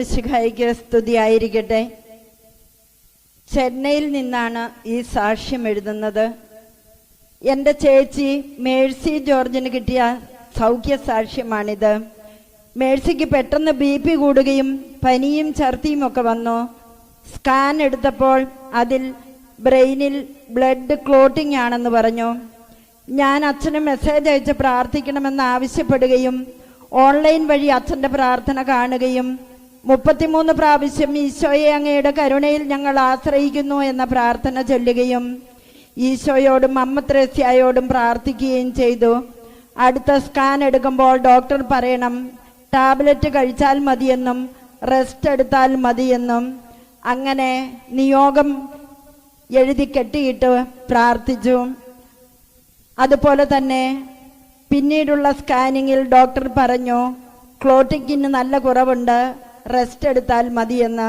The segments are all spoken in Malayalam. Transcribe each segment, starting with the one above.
മിശിഹായ്ക്ക് സ്തുതിയായിരിക്കട്ടെ. ചെന്നൈയിൽ നിന്നാണ് ഈ സാക്ഷ്യം എഴുതുന്നത്. എൻ്റെ ചേച്ചി മേഴ്സി ജോർജിന് കിട്ടിയ സൗഖ്യ സാക്ഷ്യമാണിത്. മേഴ്സിക്ക് പെട്ടെന്ന് BP കൂടുകയും പനിയും ഛർദിയും ഒക്കെ വന്നു. സ്കാൻ എടുത്തപ്പോൾ അതിൽ ബ്രെയിനിൽ ബ്ലഡ് ക്ലോട്ടിംഗ് ആണെന്ന് പറഞ്ഞു. ഞാൻ അച്ഛന് മെസ്സേജ് അയച്ച് പ്രാർത്ഥിക്കണമെന്ന് ആവശ്യപ്പെടുകയും ഓൺലൈൻ വഴി അച്ഛൻ്റെ പ്രാർത്ഥന കാണുകയും 33 പ്രാവശ്യം ഈശോയെ അങ്ങയുടെ കരുണയിൽ ഞങ്ങൾ ആശ്രയിക്കുന്നു എന്ന പ്രാർത്ഥന ചൊല്ലുകയും ഈശോയോടും അമ്മ ത്രേസ്യായോടും പ്രാർത്ഥിക്കുകയും ചെയ്തു. അടുത്ത സ്കാൻ എടുക്കുമ്പോൾ ഡോക്ടർ പറയണം ടാബ്ലറ്റ് കഴിച്ചാൽ മതിയെന്നും റെസ്റ്റ് എടുത്താൽ മതിയെന്നും. അങ്ങനെ നിയോഗം എഴുതി കെട്ടിയിട്ട് പ്രാർത്ഥിച്ചു. അതുപോലെ തന്നെ പിന്നീടുള്ള സ്കാനിങ്ങിൽ ഡോക്ടർ പറഞ്ഞു ക്ലോട്ടിക്കിന് നല്ല കുറവുണ്ട്, റെസ്റ്റ് എടുത്താൽ മതിയെന്ന്.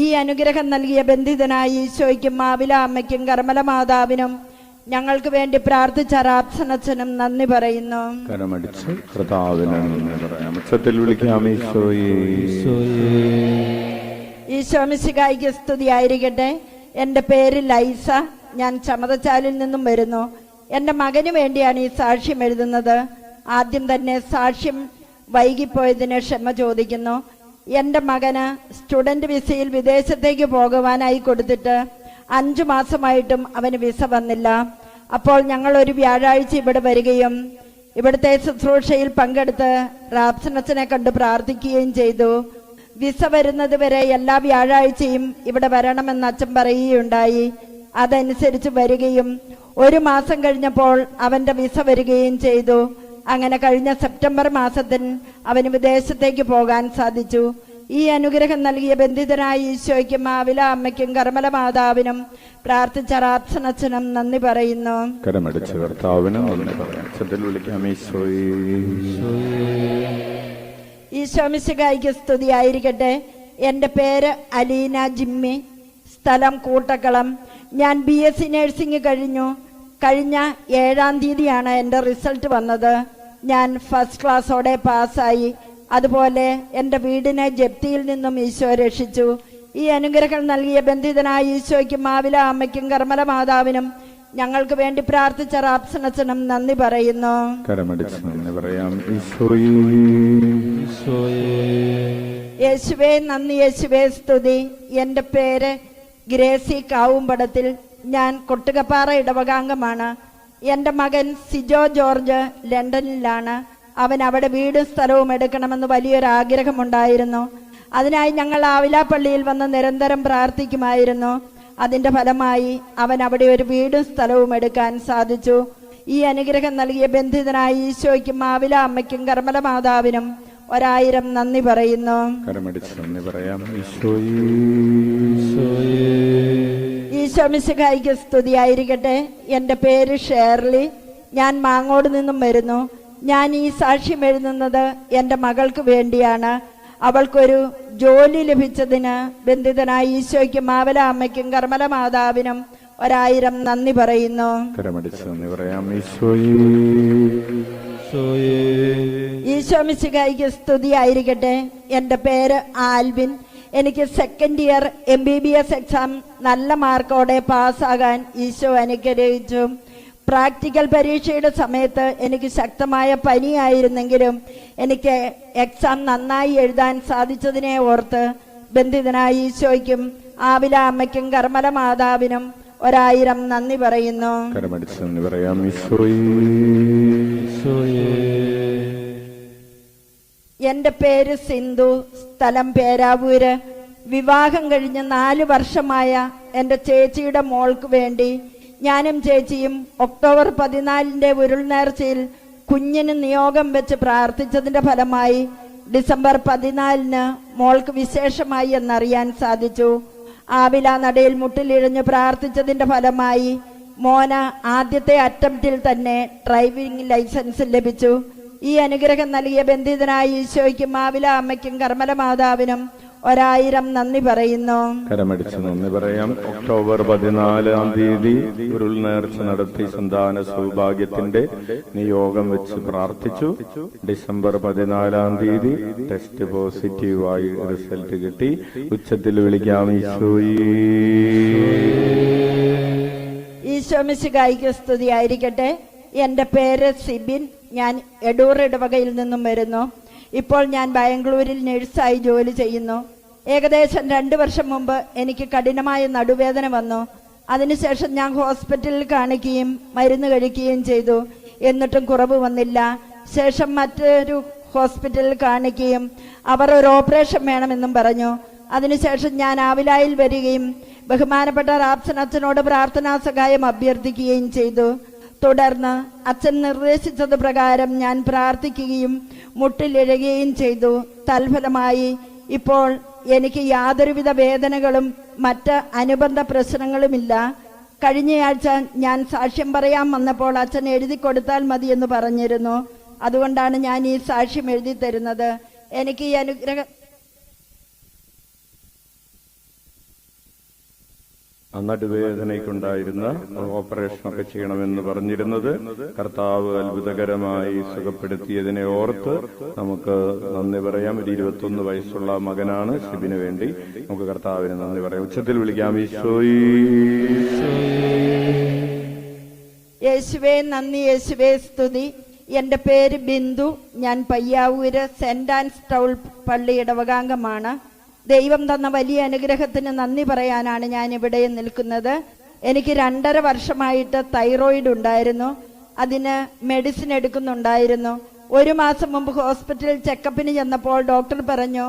ഈ അനുഗ്രഹം നൽകിയ ബന്ധിതനായ ഈശോയ്ക്കും മാവില അമ്മയ്ക്കും കർമ്മല മാതാവിനും ഞങ്ങൾക്ക് വേണ്ടി പ്രാർത്ഥിച്ച റാപ്സനച്ഛനും നന്ദി പറയുന്നു. ഈശോ മിശിഹായ്ക്ക് സ്തുതിയായിരിക്കട്ടെ. എൻ്റെ പേര് ലൈസ. ഞാൻ ചമതച്ചാലിൽ നിന്നും വരുന്നു. എൻ്റെ മകന് വേണ്ടിയാണ് ഈ സാക്ഷ്യം എഴുതുന്നത്. ആദ്യം തന്നെ സാക്ഷ്യം വൈകിപ്പോയതിന് ക്ഷമ ചോദിക്കുന്നു. എൻ്റെ മകന് സ്റ്റുഡൻറ് വിസയിൽ വിദേശത്തേക്ക് പോകുവാനായി കൊടുത്തിട്ട് 5 മാസമായിട്ടും അവന് വിസ വന്നില്ല. അപ്പോൾ ഞങ്ങൾ ഒരു വ്യാഴാഴ്ച ഇവിടെ വരികയും ഇവിടുത്തെ ശുശ്രൂഷയിൽ പങ്കെടുത്ത് റാപ്സനച്ഛനെ കണ്ട് പ്രാർത്ഥിക്കുകയും ചെയ്തു. വിസ വരുന്നത് വരെ എല്ലാ വ്യാഴാഴ്ചയും ഇവിടെ വരണമെന്ന് അച്ഛൻ പറയുകയുണ്ടായി. അതനുസരിച്ച് വരികയും 1 മാസം കഴിഞ്ഞപ്പോൾ അവൻ്റെ വിസ വരികയും ചെയ്തു. അങ്ങനെ കഴിഞ്ഞ സെപ്റ്റംബർ മാസത്തിൽ അവന് വിദേശത്തേക്ക് പോകാൻ സാധിച്ചു. ഈ അനുഗ്രഹം നൽകിയ ബന്ധിതനായ ഈശോയ്ക്കും മാവില അമ്മയ്ക്കും കർമ്മല മാതാവിനും പ്രാർത്ഥിച്ച റാപ്സനച്ഛനും നന്ദി പറയുന്നു. ഈശോ മിശിഹായ്ക്ക് സ്തുതിയായിരിക്കട്ടെ. എൻ്റെ പേര് അലീന ജിമ്മി, സ്ഥലം കൂട്ടക്കളം. ഞാൻ BSc നഴ്സിംഗ് കഴിഞ്ഞു. കഴിഞ്ഞ 7-ാം തീയതിയാണ് എൻ്റെ റിസൾട്ട് വന്നത്. ഞാൻ ഫസ്റ്റ് ക്ലാസ്സോടെ പാസ്സായി. അതുപോലെ എൻ്റെ വീടിനെ ജപ്തിയിൽ നിന്നും ഈശോ രക്ഷിച്ചു. ഈ അനുഗ്രഹം നൽകിയ ബന്ധിതനായ ഈശോയ്ക്കും മാവില അമ്മയ്ക്കും കർമ്മല മാതാവിനും ഞങ്ങൾക്ക് വേണ്ടി പ്രാർത്ഥിച്ച റാപ്സനച്ഛനും നന്ദി പറയുന്നു. യേശുവേ നന്ദി, യേശുവേ സ്തുതി. എൻ്റെ പേര് ഗ്രേസി കാവുംപടത്തിൽ. ഞാൻ കൊട്ടുകപ്പാറ ഇടവകാംഗമാണ്. എൻ്റെ മകൻ സിജോ ജോർജ് ലണ്ടനിലാണ്. അവൻ അവിടെ വീടും സ്ഥലവും എടുക്കണമെന്ന് വലിയൊരു ആഗ്രഹമുണ്ടായിരുന്നു. അതിനായി ഞങ്ങൾ ആവിലാപ്പള്ളിയിൽ വന്ന് നിരന്തരം പ്രാർത്ഥിക്കുമായിരുന്നു. അതിൻ്റെ ഫലമായി അവൻ അവിടെ ഒരു വീടും സ്ഥലവും എടുക്കാൻ സാധിച്ചു. ഈ അനുഗ്രഹം നൽകിയ ബന്ധിതനായ ഈശോയ്ക്കും മാവില അമ്മയ്ക്കും കർമ്മല മാതാവിനും 1000 നന്ദി പറയുന്നു. ഈശോ മിശിഹായ്ക്ക് സ്തുതിയായിരിക്കട്ടെ. എൻ്റെ പേര് ഷേർലി. ഞാൻ മാങ്ങോട് നിന്നും വരുന്നു. ഞാൻ ഈ സാക്ഷ്യം എഴുതുന്നത് എൻ്റെ മകൾക്ക് വേണ്ടിയാണ്. അവൾക്കൊരു ജോലി ലഭിച്ചതിന് ബന്ധിതനായ ഈശോയ്ക്കും മാവല അമ്മയ്ക്കും കർമ്മല മാതാവിനും 1000 നന്ദി പറയുന്നു. ഈശോ മിശിഹായ്ക്ക് സ്തുതിയായിരിക്കട്ടെ. എൻ്റെ പേര് ആൽവിൻ. എനിക്ക് 2nd ഇയർ MBBS എക്സാം നല്ല മാർക്കോടെ പാസ്സാകാൻ ഈശോ അനുഗ്രഹിച്ചു. പ്രാക്ടിക്കൽ പരീക്ഷയുടെ സമയത്ത് എനിക്ക് ശക്തമായ പനിയായിരുന്നെങ്കിലും എനിക്ക് എക്സാം നന്നായി എഴുതാൻ സാധിച്ചതിനെ ഓർത്ത് ബന്ധിതനായ ഈശോയ്ക്കും ആവില അമ്മയ്ക്കും കർമ്മല മാതാവിനും 1000 നന്ദി പറയുന്നു. എൻ്റെ പേര് സിന്ധു, സ്ഥലം പേരാവൂര്. വിവാഹം കഴിഞ്ഞ് 4 വർഷമായ എൻ്റെ ചേച്ചിയുടെ മോൾക്ക് വേണ്ടി ഞാനും ചേച്ചിയും ഒക്ടോബർ 14 ഉരുൾനേർച്ചയിൽ കുഞ്ഞിന് നിയോഗം വെച്ച് പ്രാർത്ഥിച്ചതിൻ്റെ ഫലമായി ഡിസംബർ 14 മോൾക്ക് വിശേഷമായി എന്നറിയാൻ സാധിച്ചു. ആവില നടയിൽ മുട്ടിലിഴഞ്ഞ് പ്രാർത്ഥിച്ചതിൻ്റെ ഫലമായി മോന് ആദ്യത്തെ അറ്റംപ്റ്റിൽ തന്നെ ഡ്രൈവിംഗ് ലൈസൻസ് ലഭിച്ചു. ഈ അനുഗ്രഹം നൽകിയ ബന്ധിതനായ ഈശോയ്ക്കും മാവില അമ്മയ്ക്കും കർമ്മല മാതാവിനും 1000 നന്ദി പറയുന്നു. കരമടിച്ച് നന്ദി പറയാം. ഒക്ടോബർ 14 ഉരുൾ നേർച്ച നടത്തി സന്താന സൗഭാഗ്യത്തിന്റെ നിയോഗം വെച്ച് പ്രാർത്ഥിച്ചു. ഡിസംബർ 14 ടെസ്റ്റ് പോസിറ്റീവായി റിസൾട്ട് കിട്ടി. ഉച്ചത്തിൽ വിളിക്കാം ഈശോ മിശിഹായ്ക്ക് സ്തുതിയായിരിക്കട്ടെ. എന്റെ പേര് സിബിൻ. ഞാൻ എടൂർ ഇടവകയിൽ നിന്നും വരുന്നു. ഇപ്പോൾ ഞാൻ ബാംഗ്ലൂരിൽ നഴ്സായി ജോലി ചെയ്യുന്നു. ഏകദേശം 2 വർഷം മുമ്പ് എനിക്ക് കഠിനമായ നടുവേദന വന്നു. അതിനുശേഷം ഞാൻ ഹോസ്പിറ്റലിൽ കാണിക്കുകയും മരുന്ന് കഴിക്കുകയും ചെയ്തു. എന്നിട്ടും കുറവ് വന്നില്ല. ശേഷം മറ്റൊരു ഹോസ്പിറ്റലിൽ കാണിക്കുകയും അവർ ഒരു ഓപ്പറേഷൻ വേണമെന്നും പറഞ്ഞു. അതിനുശേഷം ഞാൻ ആവിലായിൽ വരികയും ബഹുമാനപ്പെട്ട റാപ്സൻ അച്ഛനോട് പ്രാർത്ഥനാ സഹായം അഭ്യർത്ഥിക്കുകയും ചെയ്തു. തുടർന്ന് അച്ഛൻ നിർദ്ദേശിച്ചത് പ്രകാരം ഞാൻ പ്രാർത്ഥിക്കുകയും മുട്ടിലിഴയുകയും ചെയ്തു. തൽഫലമായി ഇപ്പോൾ എനിക്ക് യാതൊരുവിധ വേദനകളും മറ്റ് അനുബന്ധ പ്രശ്നങ്ങളുമില്ല. കഴിഞ്ഞയാഴ്ച ഞാൻ സാക്ഷ്യം പറയാൻ വന്നപ്പോൾ അച്ഛൻ എഴുതി കൊടുത്താൽ മതി എന്ന് പറഞ്ഞിരുന്നു. അതുകൊണ്ടാണ് ഞാൻ ഈ സാക്ഷ്യം എഴുതി തരുന്നത്. എനിക്ക് ഈ അനുഗ്രഹം നടുവേദനയ്ക്കുണ്ടായിരുന്ന ഓപ്പറേഷനൊക്കെ ചെയ്യണമെന്ന് പറഞ്ഞിരുന്നത് കർത്താവ് അത്ഭുതകരമായി സുഖപ്പെടുത്തിയതിനെ ഓർത്ത് നമുക്ക് നന്ദി പറയാം. ഒരു 21 വയസ്സുള്ള മകനാണ്. ശിബിന് വേണ്ടി നമുക്ക് കർത്താവിന് നന്ദി പറയാം. ഉച്ചത്തിൽ വിളിക്കാം. യേശുവേ നന്ദി, യേശുവേ സ്തുതി. എന്റെ പേര് ബിന്ദു. ഞാൻ പയ്യാവൂര് സെന്റ് ആൻസ് ടൗൾ പള്ളി ഇടവകാംഗമാണ്. ദൈവം തന്ന വലിയ അനുഗ്രഹത്തിന് നന്ദി പറയാനാണ് ഞാൻ ഇവിടെ നിൽക്കുന്നത്. എനിക്ക് 2.5 വർഷമായിട്ട് തൈറോയിഡ് ഉണ്ടായിരുന്നു. അതിന് മെഡിസിൻ എടുക്കുന്നുണ്ടായിരുന്നു. 1 മാസം മുമ്പ് ഹോസ്പിറ്റലിൽ ചെക്കപ്പിന് ചെന്നപ്പോൾ ഡോക്ടർ പറഞ്ഞു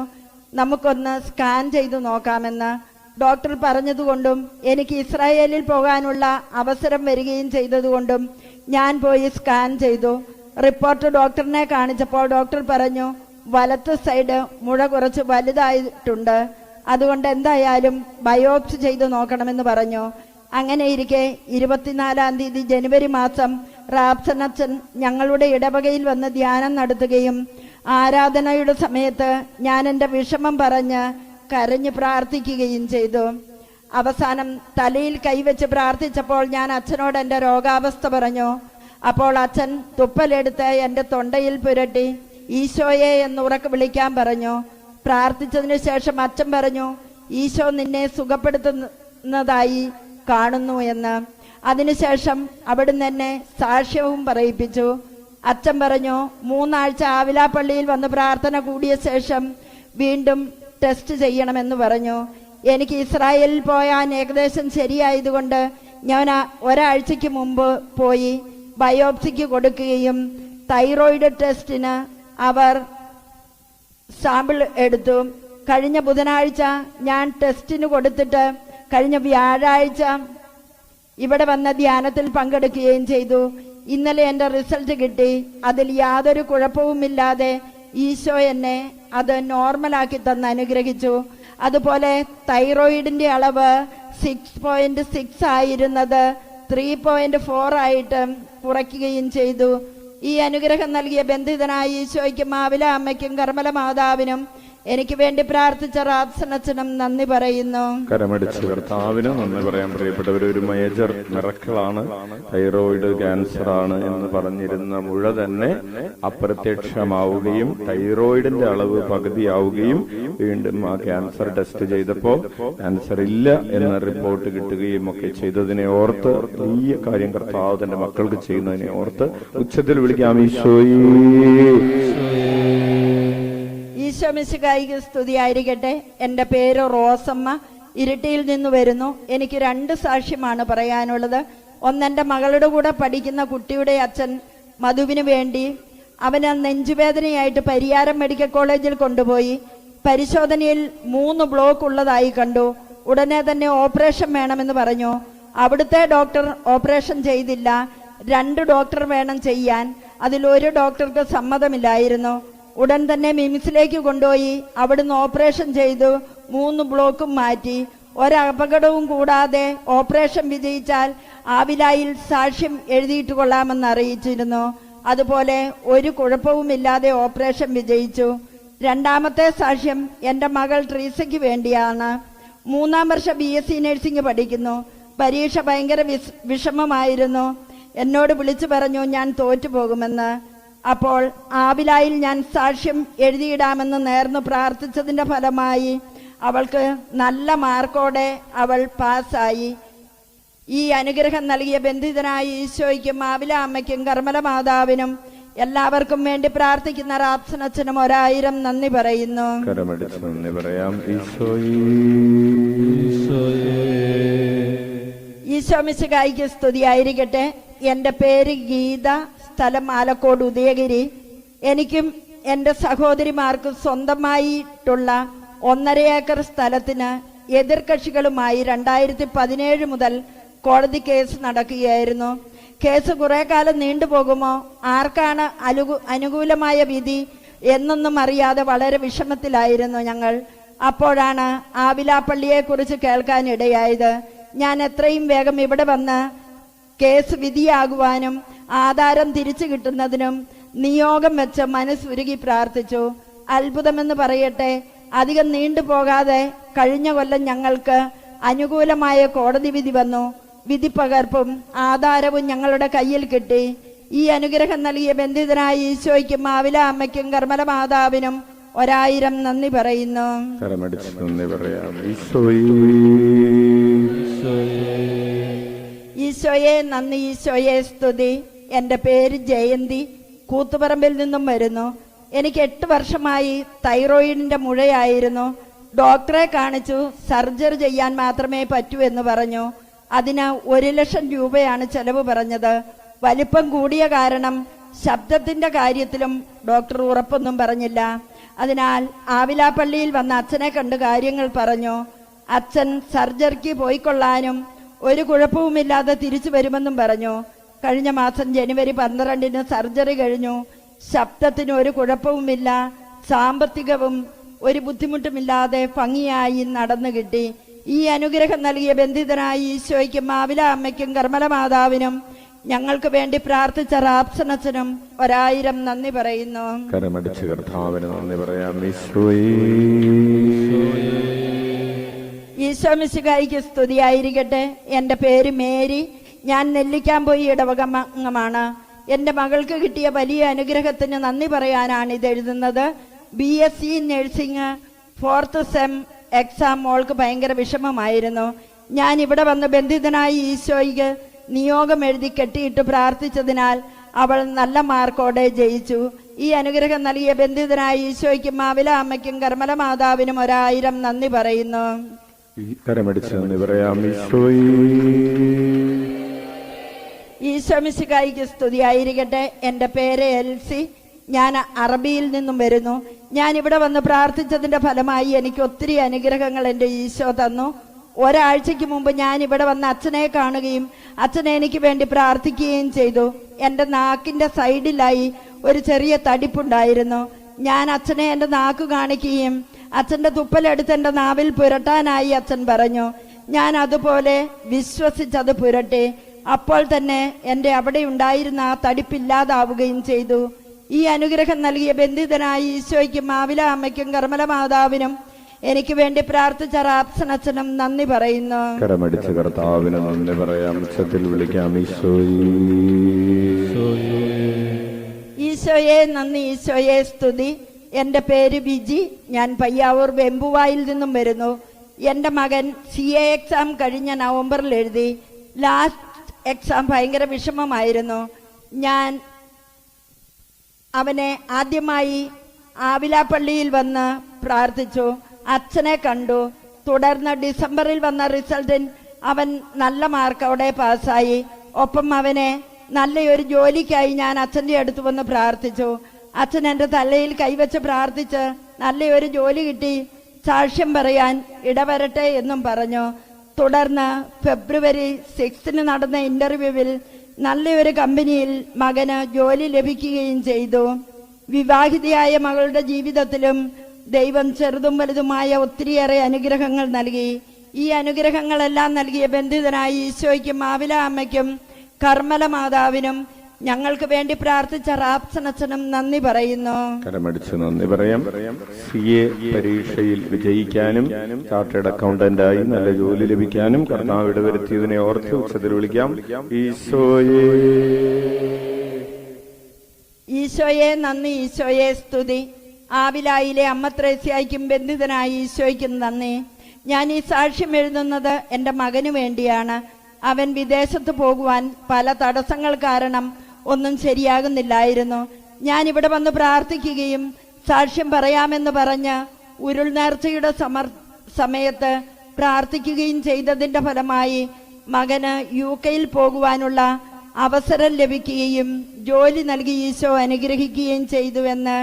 നമുക്കൊന്ന് സ്കാൻ ചെയ്തു നോക്കാമെന്ന്. ഡോക്ടർ പറഞ്ഞതുകൊണ്ടും എനിക്ക് ഇസ്രായേലിൽ പോകാനുള്ള അവസരം വരികയും ചെയ്തതുകൊണ്ടും ഞാൻ പോയി സ്കാൻ ചെയ്തു. റിപ്പോർട്ട് ഡോക്ടറിനെ കാണിച്ചപ്പോൾ ഡോക്ടർ പറഞ്ഞു വലത്ത് സൈഡ് മുഴ കുറച്ച് വലുതായിട്ടുണ്ട്, അതുകൊണ്ട് എന്തായാലും ബയോപ്സി ചെയ്ത് നോക്കണമെന്ന് പറഞ്ഞു. അങ്ങനെ ഇരിക്കെ 24 ജനുവരി മാസം റാപ്സൻ അച്ഛൻ ഞങ്ങളുടെ ഇടവകയിൽ വന്ന് ധ്യാനം നടത്തുകയും ആരാധനയുടെ സമയത്ത് ഞാൻ എൻ്റെ വിഷമം പറഞ്ഞ് കരഞ്ഞ് പ്രാർത്ഥിക്കുകയും ചെയ്തു. അവസാനം തലയിൽ കൈവച്ച് പ്രാർത്ഥിച്ചപ്പോൾ ഞാൻ അച്ഛനോട് എൻ്റെ രോഗാവസ്ഥ പറഞ്ഞു. അപ്പോൾ അച്ഛൻ തുപ്പലെടുത്ത് എൻ്റെ തൊണ്ടയിൽ പുരട്ടി ഈശോയെ എന്ന് ഉറക്കെ വിളിക്കാൻ പറഞ്ഞു. പ്രാർത്ഥിച്ചതിന് ശേഷം അച്ഛൻ പറഞ്ഞു ഈശോ നിന്നെ സുഖപ്പെടുത്തുന്നതായി കാണുന്നു എന്ന്. അതിനുശേഷം അവിടുന്ന് എന്നെ സാക്ഷ്യവും പറയിപ്പിച്ചു. അച്ഛൻ പറഞ്ഞു 3 ആഴ്ച ആവിലാപ്പള്ളിയിൽ വന്ന് പ്രാർത്ഥന കൂടിയ ശേഷം വീണ്ടും ടെസ്റ്റ് ചെയ്യണമെന്ന് പറഞ്ഞു. എനിക്ക് ഇസ്രായേലിൽ പോയാൻ ഏകദേശം ശരിയായതുകൊണ്ട് ഞാൻ 1 ആഴ്ചയ്ക്ക് മുമ്പ് പോയി ബയോപ്സിക്ക് കൊടുക്കുകയും തൈറോയിഡ് ടെസ്റ്റിന് അവർ സാമ്പിൾ എടുത്തു. കഴിഞ്ഞ ബുധനാഴ്ച ഞാൻ ടെസ്റ്റിന് കൊടുത്തിട്ട് കഴിഞ്ഞ വ്യാഴാഴ്ച ഇവിടെ വന്ന ധ്യാനത്തിൽ പങ്കെടുക്കുകയും ചെയ്തു. ഇന്നലെ എൻ്റെ റിസൾട്ട് കിട്ടി. അതിൽ യാതൊരു കുഴപ്പവുമില്ലാതെ ഈശോ എന്നെ അത് നോർമലാക്കി തന്ന് അനുഗ്രഹിച്ചു. അതുപോലെ തൈറോയിഡിന്റെ അളവ് 6.6 ആയിരുന്നത് 3.4 ആയിട്ട് കുറയ്ക്കുകയും ചെയ്തു. ഈ അനുഗ്രഹം നൽകിയ ബന്ധിതനായ ഈശോയ്ക്കും ആവില അമ്മയ്ക്കും കർമ്മല മാതാവിനും എനിക്ക് വേണ്ടി പ്രാർത്ഥിച്ച റാപ്സനച്ചനും നന്ദി പറയുന്നു. കരമടിച്ച് കർത്താവിന് നന്ദി പറയാൻ. പ്രിയപ്പെട്ടവർ, ഒരു മേജർ മിറക്കിളാണ്. തൈറോയിഡ് ക്യാൻസർ ആണ് എന്ന് പറഞ്ഞിരുന്ന മുഴ തന്നെ അപ്രത്യക്ഷമാവുകയും തൈറോയിഡിന്റെ അളവ് പകുതിയാവുകയും വീണ്ടും ആ ക്യാൻസർ ടെസ്റ്റ് ചെയ്തപ്പോൾ ക്യാൻസർ ഇല്ല എന്ന റിപ്പോർട്ട് കിട്ടുകയും ഒക്കെ ചെയ്തതിനെ ഓർത്ത് വലിയ കാര്യം കർത്താവ് തന്റെ മക്കൾക്ക് ചെയ്യുന്നതിനെ ഓർത്ത് ഉച്ചത്തിൽ വിളിക്കാം. ഈശോ മിശിഹായ്ക്ക് സ്തുതിയായിരിക്കട്ടെ. എൻ്റെ പേര് റോസമ്മ. ഇരിട്ടിയിൽ നിന്ന് വരുന്നു. എനിക്ക് 2 സാക്ഷ്യമാണ് പറയാനുള്ളത്. ഒന്ന്, എൻ്റെ മകളുടെ കൂടെ പഠിക്കുന്ന കുട്ടിയുടെ അച്ഛൻ മധുവിന് വേണ്ടി അവന് നെഞ്ചുവേദനയായിട്ട് പരിയാരം മെഡിക്കൽ കോളേജിൽ കൊണ്ടുപോയി. പരിശോധനയിൽ 3 ബ്ലോക്ക് ഉള്ളതായി കണ്ടു. ഉടനെ തന്നെ ഓപ്പറേഷൻ വേണമെന്ന് പറഞ്ഞു. അവിടുത്തെ ഡോക്ടർ ഓപ്പറേഷൻ ചെയ്തില്ല. 2 ഡോക്ടർ വേണം ചെയ്യാൻ. അതിലൊരു ഡോക്ടർക്ക് സമ്മതമില്ലായിരുന്നു. ഉടൻ തന്നെ മിംസിലേക്ക് കൊണ്ടുപോയി അവിടുന്ന് ഓപ്പറേഷൻ ചെയ്തു 3 ബ്ലോക്കും മാറ്റി. ഒരപകടവും കൂടാതെ ഓപ്പറേഷൻ വിജയിച്ചാൽ ആവിലായിൽ സാക്ഷ്യം എഴുതിയിട്ട് കൊള്ളാമെന്ന് അറിയിച്ചിരുന്നു. അതുപോലെ ഒരു കുഴപ്പവുമില്ലാതെ ഓപ്പറേഷൻ വിജയിച്ചു. രണ്ടാമത്തെ സാക്ഷ്യം എൻ്റെ മകൾ ട്രീസയ്ക്ക് വേണ്ടിയാണ്. 3-ാം വർഷ BSc നഴ്സിംഗ് പഠിക്കുന്നു. പരീക്ഷ ഭയങ്കര വിഷമമായിരുന്നു. എന്നോട് വിളിച്ചു പറഞ്ഞു ഞാൻ തോറ്റുപോകുമെന്ന്. അപ്പോൾ ആവിലായിൽ ഞാൻ സാക്ഷ്യം എഴുതിയിടാമെന്ന് നേർന്നു പ്രാർത്ഥിച്ചതിൻ്റെ ഫലമായി അവൾക്ക് നല്ല മാർക്കോടെ അവൾ പാസ്സായി. ഈ അനുഗ്രഹം നൽകിയ ബന്ധിതനായ ഈശോയ്ക്കും ആവില അമ്മയ്ക്കും കർമ്മല മാതാവിനും എല്ലാവർക്കും വേണ്ടി പ്രാർത്ഥിക്കുന്ന റാപ്സനച്ഛനും 1000 നന്ദി പറയുന്നു. നന്ദി പറയാം. ഈശോ മിശിഹായ്ക്ക് സ്തുതിയായിരിക്കട്ടെ. എൻ്റെ പേര് ഗീത, സ്ഥലം ആലക്കോട് ഉദയഗിരി. എനിക്കും എൻ്റെ സഹോദരിമാർക്കും സ്വന്തമായിട്ടുള്ള 1.5 ഏക്കർ സ്ഥലത്തിന് എതിർകക്ഷികളുമായി 2017 മുതൽ കോടതി കേസ് നടക്കുകയായിരുന്നു. കേസ് കുറെ കാലം നീണ്ടുപോകുമോ, ആർക്കാണ് അനുകൂലമായ വിധി എന്നൊന്നും അറിയാതെ വളരെ വിഷമത്തിലായിരുന്നു ഞങ്ങൾ. അപ്പോഴാണ് ആവിലാപ്പള്ളിയെക്കുറിച്ച് കേൾക്കാനിടയായത്. ഞാൻ എത്രയും വേഗം ഇവിടെ വന്ന് കേസ് വിധിയാകുവാനും ആധാരം തിരിച്ചു കിട്ടുന്നതിനും നിയോഗം വെച്ച് മനസ്സുരുകി പ്രാർത്ഥിച്ചു. അത്ഭുതമെന്ന് പറയട്ടെ, അധികം നീണ്ടുപോകാതെ കഴിഞ്ഞ കൊല്ലം ഞങ്ങൾക്ക് അനുകൂലമായ കോടതി വിധി വന്നു. വിധിപ്പകർപ്പും ആധാരവും ഞങ്ങളുടെ കയ്യിൽ കിട്ടി. ഈ അനുഗ്രഹം നൽകിയ ബന്ധിതനായ ഈശോയ്ക്കും ആവില അമ്മയ്ക്കും കർമ്മല മാതാവിനും 1000 നന്ദി പറയുന്നു. ഈശോയെ നന്ദി, ഈശോയെ സ്തുതി. എൻ്റെ പേര് ജയന്തി, കൂത്തുപറമ്പിൽ നിന്നും വരുന്നു. എനിക്ക് 8 വർഷമായി തൈറോയിഡിന്റെ മുഴയായിരുന്നു. ഡോക്ടറെ കാണിച്ചു. സർജറി ചെയ്യാൻ മാത്രമേ പറ്റൂ എന്ന് പറഞ്ഞു. അതിന് 1 ലക്ഷം രൂപയാണ് ചെലവ് പറഞ്ഞത്. വലിപ്പം കൂടിയ കാരണം ശബ്ദത്തിന്റെ കാര്യത്തിലും ഡോക്ടർ ഉറപ്പൊന്നും പറഞ്ഞില്ല. അതിനാൽ ആവിലാപ്പള്ളിയിൽ വന്ന അച്ഛനെ കണ്ട് കാര്യങ്ങൾ പറഞ്ഞു. അച്ഛൻ സർജറിക്ക് പോയിക്കൊള്ളാനും ഒരു കുഴപ്പവുമില്ലാതെ തിരിച്ചു വരുമെന്നും പറഞ്ഞു. കഴിഞ്ഞ മാസം ജനുവരി 12 സർജറി കഴിഞ്ഞു. ശബ്ദത്തിന് ഒരു കുഴപ്പവുമില്ല. സാമ്പത്തികവും ഒരു ബുദ്ധിമുട്ടുമില്ലാതെ ഭംഗിയായി നടന്നു കിട്ടി. ഈ അനുഗ്രഹം നൽകിയ ബന്ധിതനായ ഈശോയ്ക്കും ആവില അമ്മയ്ക്കും കർമ്മല മാതാവിനും ഞങ്ങൾക്ക് വേണ്ടി പ്രാർത്ഥിച്ച റാപ്സനച്ചനും 1000 നന്ദി പറയുന്നു. കരമടിച്ച് കർത്താവിന് നന്ദി പറയാം. ഈശോ മിശിഹായ്ക്ക് സ്തുതിയായിരിക്കട്ടെ. എൻ്റെ പേര് മേരി. ഞാൻ നെല്ലിക്കാംപോയി ഇടവകമാണ്. എൻ്റെ മകൾക്ക് കിട്ടിയ വലിയ അനുഗ്രഹത്തിന് നന്ദി പറയാനാണ് ഇത് എഴുതുന്നത്. BSc nursing 4th sem exam മോൾക്ക് ഭയങ്കര വിഷമമായിരുന്നു. ഞാൻ ഇവിടെ വന്ന് ബന്ധിതനായി ഈശോയ്ക്ക് നിയോഗം എഴുതി കെട്ടിയിട്ട് പ്രാർത്ഥിച്ചതിനാൽ അവൾ നല്ല മാർക്കോടെ ജയിച്ചു. ഈ അനുഗ്രഹം നൽകിയ ബന്ധിതനായ ഈശോയ്ക്കും ആവില അമ്മയ്ക്കും കർമ്മല മാതാവിനും 1000 നന്ദി പറയുന്നു. ഈശോ മിശിഹായ്ക്ക് സ്തുതിയായിരിക്കട്ടെ. എൻ്റെ പേര് എൽസി. ഞാൻ അറബിയിൽ നിന്നും വരുന്നു. ഞാൻ ഇവിടെ വന്ന് പ്രാർത്ഥിച്ചതിന്റെ ഫലമായി എനിക്ക് ഒത്തിരി അനുഗ്രഹങ്ങൾ എൻ്റെ ഈശോ തന്നു. ഒരാഴ്ചയ്ക്ക് മുമ്പ് ഞാൻ ഇവിടെ വന്ന് അച്ഛനെ കാണുകയും അച്ഛനെ എനിക്ക് വേണ്ടി പ്രാർത്ഥിക്കുകയും ചെയ്തു. എൻ്റെ നാക്കിൻ്റെ സൈഡിലായി ഒരു ചെറിയ തടിപ്പുണ്ടായിരുന്നു. ഞാൻ അച്ഛനെ എൻ്റെ നാക്ക് കാണിക്കുകയും അച്ഛൻ്റെ തുപ്പലെടുത്ത് എൻ്റെ നാവിൽ പുരട്ടാനായി അച്ഛൻ പറഞ്ഞു. ഞാൻ അതുപോലെ വിശ്വസിച്ചത് പുരട്ടി. അപ്പോൾ തന്നെ എൻ്റെ അവിടെ ഉണ്ടായിരുന്ന ആ തടിപ്പില്ലാതാവുകയും ചെയ്തു. ഈ അനുഗ്രഹം നൽകിയ ബന്ധിതനായ ഈശോയ്ക്കും ആവില അമ്മയ്ക്കും കർമ്മല മാതാവിനും എനിക്ക് വേണ്ടി പ്രാർത്ഥിച്ച റാപ്സനച്ഛനും നന്ദി പറയുന്നു. കരമടിച്ച് കർത്താവിന് നന്ദി പറയാം. വിളിക്കാം. ഈശോയെ നന്ദി, ഈശോയെ സ്തുതി. എൻ്റെ പേര് വിജി. ഞാൻ പയ്യാവൂർ വെമ്പുവായിൽ നിന്നും വരുന്നു. എൻ്റെ മകൻ CA എക്സാം കഴിഞ്ഞ നവംബറിൽ എഴുതി. ലാസ്റ്റ് എക്സാം ഭയങ്കര വിഷമമായിരുന്നു. ഞാൻ അവനെ ആദ്യമായി ആവിലാപ്പള്ളിയിൽ വന്ന് പ്രാർത്ഥിച്ചു. അച്ഛനെ കണ്ടു. തുടർന്ന് ഡിസംബറിൽ വന്ന റിസൾട്ടിൽ അവൻ നല്ല മാർക്കോടെ പാസ്സായി. ഒപ്പം അവനെ നല്ലൊരു ജോലിക്കായി ഞാൻ അച്ഛൻ്റെ അടുത്ത് വന്ന് പ്രാർത്ഥിച്ചു. അച്ഛൻ എൻ്റെ തലയിൽ കൈവച്ച് പ്രാർത്ഥിച്ച് നല്ലൊരു ജോലി കിട്ടി സാക്ഷ്യം പറയാൻ ഇടവരട്ടെ എന്നും പറഞ്ഞു. തുടർന്ന് ഫെബ്രുവരി 6 നടന്ന ഇന്റർവ്യൂവിൽ നല്ലൊരു കമ്പനിയിൽ മകന് ജോലി ലഭിക്കുകയും ചെയ്തു. വിവാഹിതയായ മകളുടെ ജീവിതത്തിലും ദൈവം ചെറുതും വലുതുമായ ഒത്തിരിയേറെ അനുഗ്രഹങ്ങൾ നൽകി. ഈ അനുഗ്രഹങ്ങളെല്ലാം നൽകിയ ബന്ധിതനായ ഈശോയ്ക്കും ആവില അമ്മയ്ക്കും കർമ്മല മാതാവിനും ഞങ്ങൾക്ക് വേണ്ടി പ്രാർത്ഥിച്ച റാപ്സനച്ചനും നന്ദി പറയുന്നു. കരമടിച്ച് നന്ദി പറയാം. CA പരീക്ഷയിൽ വിജയിക്കാനും ചാർട്ടേഡ് അക്കൗണ്ടന്റായി നല്ല ജോലി ലഭിക്കാനും കർത്താവ് ഇടവരുത്തിയതിനെ ഓർത്ത് ഉച്ചത്തിൽ വിളിക്കാം. ഈശോയേ ഈശോയെ നന്ദി, ഈശോയെ സ്തുതി. ആവിലായിലെ അമ്മ ത്രേസ്യായ്ക്കും ബന്ധിതനായ ഈശോയ്ക്കും നന്ദി. ഞാൻ ഈ സാക്ഷ്യം എഴുതുന്നത് എൻ്റെ മകനു വേണ്ടിയാണ്. അവൻ വിദേശത്ത് പോകുവാൻ പല തടസ്സങ്ങൾ കാരണം ഒന്നും ശരിയാകുന്നില്ലായിരുന്നു. ഞാനിവിടെ വന്ന് പ്രാർത്ഥിക്കുകയും സാക്ഷ്യം പറയാമെന്ന് പറഞ്ഞ് ഉരുൾനേർച്ചയുടെ സമയത്ത് പ്രാർത്ഥിക്കുകയും ചെയ്തതിൻ്റെ ഫലമായി മകന് UK പോകുവാനുള്ള അവസരം ലഭിക്കുകയും ജോലി നൽകി ഈശോ അനുഗ്രഹിക്കുകയും ചെയ്തുവെന്ന്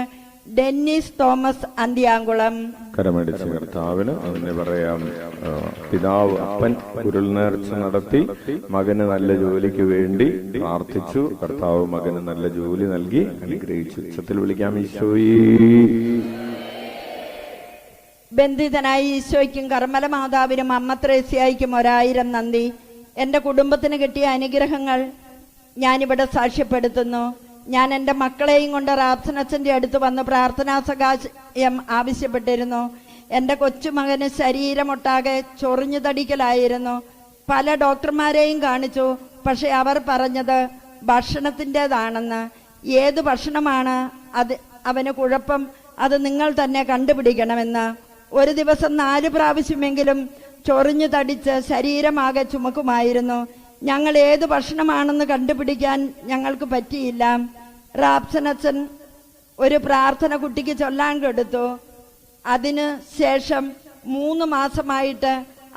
ഡെന്നിസ് തോമസ് അന്ത്യാംകുളം. കരമടിച്ച് കർത്താവിന് അതിന് പറയാം. പിതാവ് അപ്പൻ ഉരുൾനേർച്ച നടത്തി മകന് നല്ല ജോലിക്ക് വേണ്ടി പ്രാർത്ഥിച്ചു. കർത്താവ് മകന് നല്ല ജോലി നൽകി അനുഗ്രഹിച്ചു. ഉച്ചത്തിൽ വിളിക്കാം. ഈശോയേ ബന്ധിതനായ ഈശോയ്ക്കും കർമ്മല മാതാവിനും അമ്മ ത്രേസ്യായ്ക്കും 1000 നന്ദി. എൻ്റെ കുടുംബത്തിന് കിട്ടിയ അനുഗ്രഹങ്ങൾ ഞാനിവിടെ സാക്ഷ്യപ്പെടുത്തുന്നു. ഞാൻ എൻ്റെ മക്കളെയും കൊണ്ട് റാപ്സനച്ചൻ്റെ അടുത്ത് വന്ന് പ്രാർത്ഥനാ സഹായം ആവശ്യപ്പെട്ടിരുന്നു. എൻ്റെ കൊച്ചുമകന് ശരീരമൊട്ടാകെ ചൊറിഞ്ഞു തടിക്കലായിരുന്നു. പല ഡോക്ടർമാരെയും കാണിച്ചു. പക്ഷെ അവർ പറഞ്ഞത് ഭക്ഷണത്തിൻ്റെതാണെന്ന്. ഏത് ഭക്ഷണമാണ് അവന് കുഴപ്പം, അത് നിങ്ങൾ തന്നെ കണ്ടുപിടിക്കണമെന്ന്. ഒരു ദിവസം 4 പ്രാവശ്യമെങ്കിലും ചൊറിഞ്ഞു തടിച്ച് ശരീരമാകെ ചുമക്കുമായിരുന്നു. ഞങ്ങൾ ഏത് ഭക്ഷണമാണെന്ന് കണ്ടുപിടിക്കാൻ ഞങ്ങൾക്ക് പറ്റിയില്ല. റാപ്സനച്ചൻ ഒരു പ്രാർത്ഥന കുട്ടിക്ക് ചൊല്ലാൻ കൊടുത്തു. അതിന് ശേഷം 3 മാസമായിട്ട്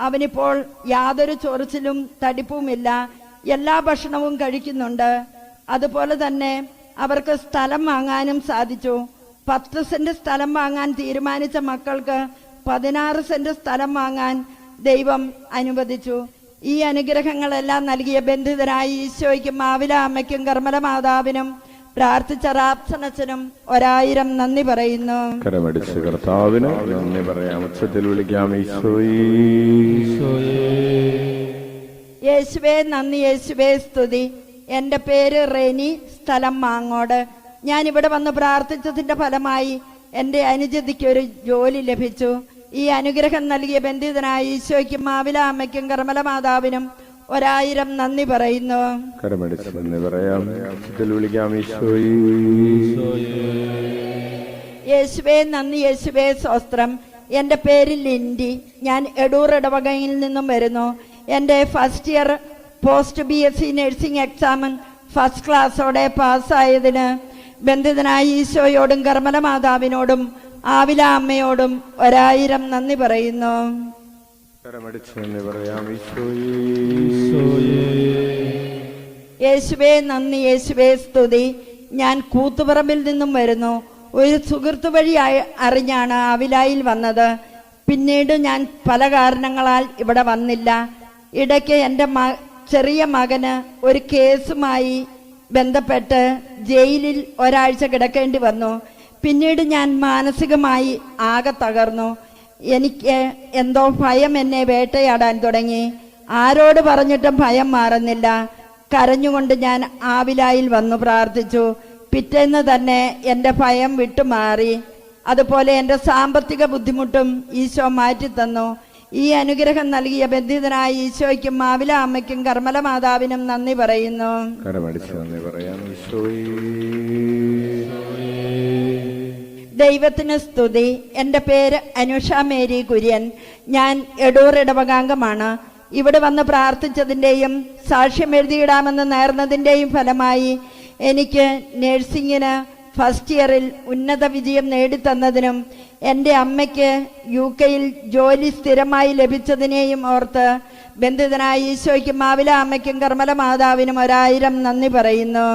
അവനിപ്പോൾ യാതൊരു ചൊറിച്ചിലും തടിപ്പുമില്ല. എല്ലാ ഭക്ഷണവും കഴിക്കുന്നുണ്ട്. അതുപോലെ തന്നെ അവർക്ക് സ്ഥലം വാങ്ങാനും സാധിച്ചു. 10 സെന്റ് സ്ഥലം വാങ്ങാൻ തീരുമാനിച്ച മക്കൾക്ക് 16 സെന്റ് സ്ഥലം വാങ്ങാൻ ദൈവം അനുവദിച്ചു. ഈ അനുഗ്രഹങ്ങളെല്ലാം നൽകിയ ബന്ധിതരായ ഈശോയ്ക്കും മാവില അമ്മയ്ക്കും കർമ്മല മാതാവിനും പ്രാർത്ഥിച്ച റാപ്സനച്ചനും 1000 നന്ദി പറയുന്നു. കരമടിച്ച് കർത്താവിന് നന്ദി പറയാം. ഉച്ചത്തിൽ വിളിക്കാം. ഈശോയേ യേശുവേ നന്ദി, യേശുവേ സ്തുതി. എൻ്റെ പേര് റെനി, സ്ഥലം മാങ്ങോട്. ഞാനിവിടെ വന്ന് പ്രാർത്ഥിച്ചതിൻ്റെ ഫലമായി എൻ്റെ അനുജതിക്ക് ഒരു ജോലി ലഭിച്ചു. ഈ അനുഗ്രഹം നൽകിയ ബന്ധിതനായ ഈശോയ്ക്കും മാവില അമ്മയ്ക്കും കർമ്മല മാതാവിനും 1000 നന്ദി പറയുന്നു. കരമടിച്ച് നന്ദി പറയാം. വിളിക്കാം. യേശുവേ നന്ദി, യേശുവേ സ്തോത്രം. എൻ്റെ പേര് ലിൻഡി. ഞാൻ എടൂർ ഇടവകയിൽ നിന്നും വരുന്നു. എൻ്റെ first year post BSc nursing എക്സാമിൻ ഫസ്റ്റ് ക്ലാസ്സോടെ പാസ്സായതിന് ബന്ധിതനായ ഈശോയോടും കർമ്മല മാതാവിനോടും ആവില അമ്മയോടും 1000 നന്ദി പറയുന്നു. യേശുവേ നന്ദി, യേശുവേ സ്തുതി. ഞാൻ കൂത്തുപറമ്പിൽ നിന്നും വരുന്നു. ഒരു സുഹൃത്ത് വഴി അറിഞ്ഞാണ് ആവിലായിൽ വന്നത്. പിന്നീട് ഞാൻ പല കാരണങ്ങളാൽ ഇവിടെ വന്നില്ല. ഇടയ്ക്ക് എൻ്റെ ചെറിയ മകന് ഒരു കേസുമായി ബന്ധപ്പെട്ട് ജയിലിൽ ഒരാഴ്ച കിടക്കേണ്ടി വന്നു. പിന്നീട് ഞാൻ മാനസികമായി ആകെ തകർന്നു. എനിക്ക് എന്തോ ഭയം എന്നെ വേട്ടയാടാൻ തുടങ്ങി. ആരോട് പറഞ്ഞിട്ടും ഭയം മാറുന്നില്ല. കരഞ്ഞുകൊണ്ട് ഞാൻ ആവിലായിൽ വന്നു പ്രാർത്ഥിച്ചു. പിറ്റേന്ന് തന്നെ എൻ്റെ ഭയം വിട്ടുമാറി. അതുപോലെ എൻ്റെ സാമ്പത്തിക ബുദ്ധിമുട്ടും ഈശോ മാറ്റിത്തന്നു. ഈ അനുഗ്രഹം നൽകിയ ബന്ധിതനായ ഈശോയ്ക്കും മാവില അമ്മയ്ക്കും കർമ്മല മാതാവിനും നന്ദി പറയുന്നു. ദൈവത്തിന് സ്തുതി. എൻ്റെ പേര് അനുഷ മേരി കുര്യൻ. ഞാൻ എടൂർ ഇടവകാംഗമാണ്. ഇവിടെ വന്ന് പ്രാർത്ഥിച്ചതിൻ്റെയും സാക്ഷ്യം എഴുതിയിടാമെന്ന് നേർന്നതിൻ്റെയും ഫലമായി എനിക്ക് നഴ്സിംഗിന് ഫസ്റ്റ് ഇയറിൽ ഉന്നത വിജയം നേടിത്തന്നതിനും എൻ്റെ അമ്മയ്ക്ക് UK-യിൽ ജോലി സ്ഥിരമായി ലഭിച്ചതിനെയും ഓർത്ത് ബന്ധിതനായ ഈശോയ്ക്കും മാവില അമ്മയ്ക്കും കർമ്മല മാതാവിനും 1000 നന്ദി പറയുന്നു.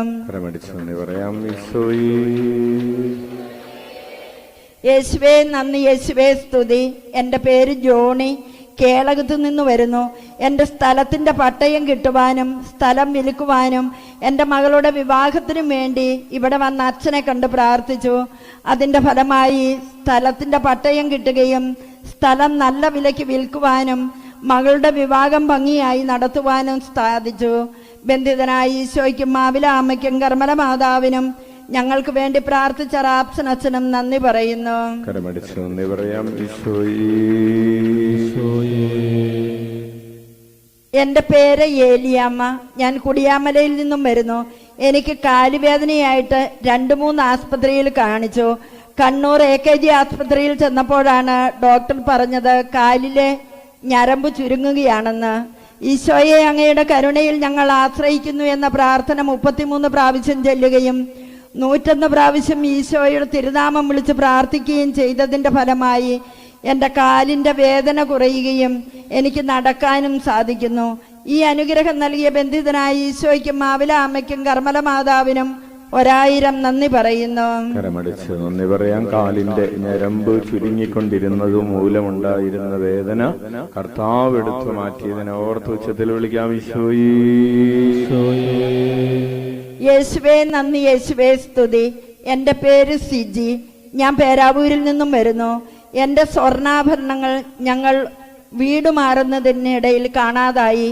യേശുവേ നന്ദി, യേശുവേ സ്തുതി. എൻ്റെ പേര് ജോണി. കേളകത്തു നിന്ന് വരുന്നു. എൻ്റെ സ്ഥലത്തിൻ്റെ പട്ടയം കിട്ടുവാനും സ്ഥലം വിൽക്കുവാനും എൻ്റെ മകളുടെ വിവാഹത്തിനും വേണ്ടി ഇവിടെ വന്ന അച്ഛനെ കണ്ട് പ്രാർത്ഥിച്ചു. അതിൻ്റെ ഫലമായി സ്ഥലത്തിൻ്റെ പട്ടയം കിട്ടുകയും സ്ഥലം നല്ല വിലയ്ക്ക് വിൽക്കുവാനും മകളുടെ വിവാഹം ഭംഗിയായി നടത്തുവാനും സാധിച്ചു. ബന്ധിതനായ ഈശോയ്ക്കും മാവില അമ്മയ്ക്കും കർമ്മല മാതാവിനും ഞങ്ങൾക്ക് വേണ്ടി പ്രാർത്ഥിച്ച റാപ്സൻ അച്ഛനും നന്ദി പറയുന്നു. കരമടിച്ച് നന്ദി പറയാം. എൻ്റെ പേര് ഏലിയാമ്മ. ഞാൻ കുടിയാമലയിൽ നിന്നും വരുന്നു. എനിക്ക് കാലുവേദനയായിട്ട് 2-3 ആസ്പത്രിയിൽ കാണിച്ചു. കണ്ണൂർ AKG ആസ്പത്രിയിൽ ചെന്നപ്പോഴാണ് ഡോക്ടർ പറഞ്ഞത് കാലിലെ ഞരമ്പ് ചുരുങ്ങുകയാണെന്ന്. ഈശോയെ അങ്ങയുടെ കരുണയിൽ ഞങ്ങൾ ആശ്രയിക്കുന്നു എന്ന പ്രാർത്ഥന 33 പ്രാവശ്യം ചൊല്ലുകയും 101 പ്രാവശ്യം ഈശോയുടെ തിരുനാമം വിളിച്ച് പ്രാർത്ഥിക്കുകയും ചെയ്തതിൻ്റെ ഫലമായി എൻ്റെ കാലിൻ്റെ വേദന കുറയുകയും എനിക്ക് നടക്കാനും സാധിക്കുന്നു. ഈ അനുഗ്രഹം നൽകിയ ബന്ധിതനായ ഈശോയ്ക്കും മാവില അമ്മയ്ക്കും കർമ്മല മാതാവിനും 1000 നന്ദി പറയുന്നു. കരമടിച്ച് നന്ദി പറയാം. കാലിന്റെ ഞരമ്പ് ചുരുങ്ങിക്കൊണ്ടിരുന്നത് മൂലമുണ്ടായിരുന്ന വേദന കർത്താവ് എടുത്തു മാറ്റിയതിനെ ഓർത്ത് ഉച്ചത്തിൽ വിളിക്കാം. യേശുവേ നന്ദി, യേശുവേ സ്തുതി. എൻ്റെ പേര് സിജി. ഞാൻ പേരാവൂരിൽ നിന്നും വരുന്നു. എൻ്റെ സ്വർണ്ണാഭരണങ്ങൾ ഞങ്ങൾ വീട് മാറുന്നതിനിടയിൽ കാണാതായി.